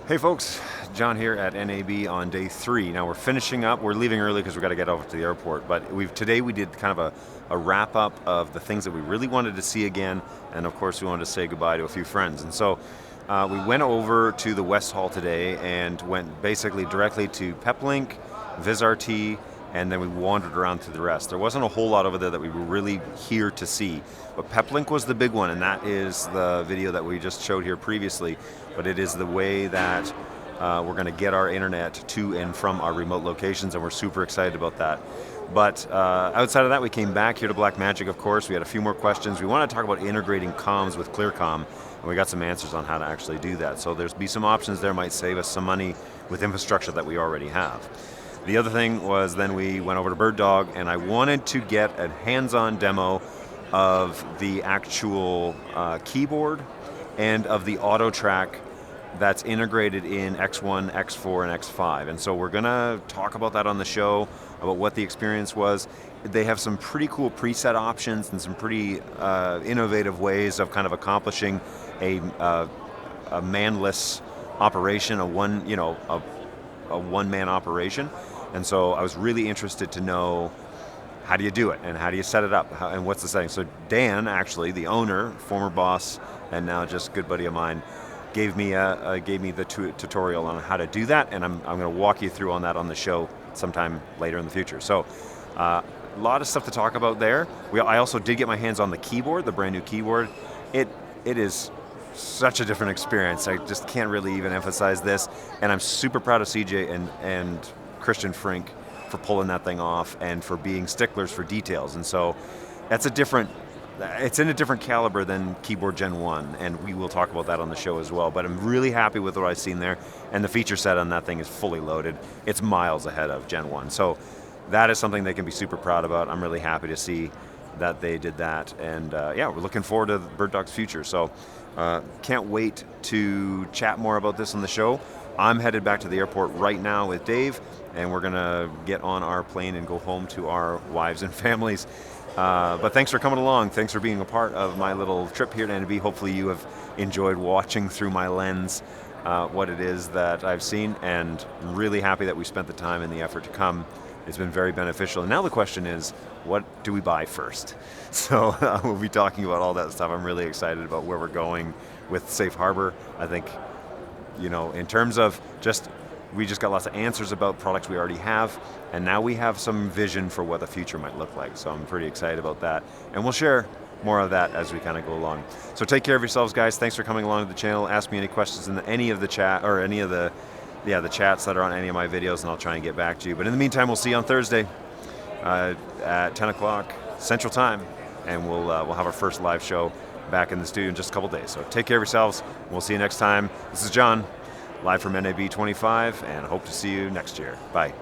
Hey folks, John here at NAB on day 3. Now we're finishing up. We're leaving early because we've got to get over to the airport. But today we did kind of a wrap up of the things that we really wanted to see again, and of course we wanted to say goodbye to a few friends. And so we went over to the West Hall today and went basically directly to Peplink, VizRT, and then we wandered around through the rest. There wasn't a whole lot over there that we were really here to see, but Peplink was the big one, and that is the video that we just showed here previously. But it is the way that we're going to get our internet to and from our remote locations, and we're super excited about that. But outside of that, we came back here to Blackmagic, of course. We had a few more questions. We want to talk about integrating comms with ClearComm, and we got some answers on how to actually do that. So there's be some options there, might save us some money with infrastructure that we already have. The other thing was then we went over to BirdDog, and I wanted to get a hands-on demo of the actual keyboard and of the auto track that's integrated in X1, X4, and X5. And so we're going to talk about that on the show, about what the experience was. They have some pretty cool preset options and some pretty innovative ways of kind of accomplishing a manless operation, a one-man operation. And so I was really interested to know, how do you do it, and how do you set it up, and what's the setting? So Dan, actually, the owner, former boss, and now just a good buddy of mine, gave me the tutorial on how to do that, and I'm going to walk you through on that on the show sometime later in the future. So a lot of stuff to talk about there. I also did get my hands on the keyboard, the brand new keyboard. It is such a different experience. I just can't really even emphasize this, and I'm super proud of CJ and Christian Frink for pulling that thing off and for being sticklers for details. And so it's in a different caliber than Keyboard Gen 1, and we will talk about that on the show as well. But I'm really happy with what I've seen there, and the feature set on that thing is fully loaded. It's miles ahead of Gen 1. So that is something they can be super proud about. I'm really happy to see that they did that. And yeah, we're looking forward to BirdDog's future. So can't wait to chat more about this on the show. I'm headed back to the airport right now with Dave, and we're going to get on our plane and go home to our wives and families. But thanks for coming along. Thanks for being a part of my little trip here to NAB. Hopefully you have enjoyed watching through my lens what it is that I've seen, and really happy that we spent the time and the effort to come. It's been very beneficial. And now the question is, what do we buy first? So we'll be talking about all that stuff. I'm really excited about where we're going with Safe Harbor. I think, in terms of we just got lots of answers about products we already have, and now we have some vision for what the future might look like. So I'm pretty excited about that, and we'll share more of that as we kind of go along. So take care of yourselves, guys. Thanks for coming along to the channel. Ask me any questions in any of the chat, or any of the chats that are on any of my videos, and I'll try and get back to you. But in the meantime, we'll see you on Thursday at 10 o'clock Central Time, and we'll have our first live show back in the studio in just a couple days. So take care of yourselves. We'll see you next time. This is John, live from NAB 25, and hope to see you next year. Bye.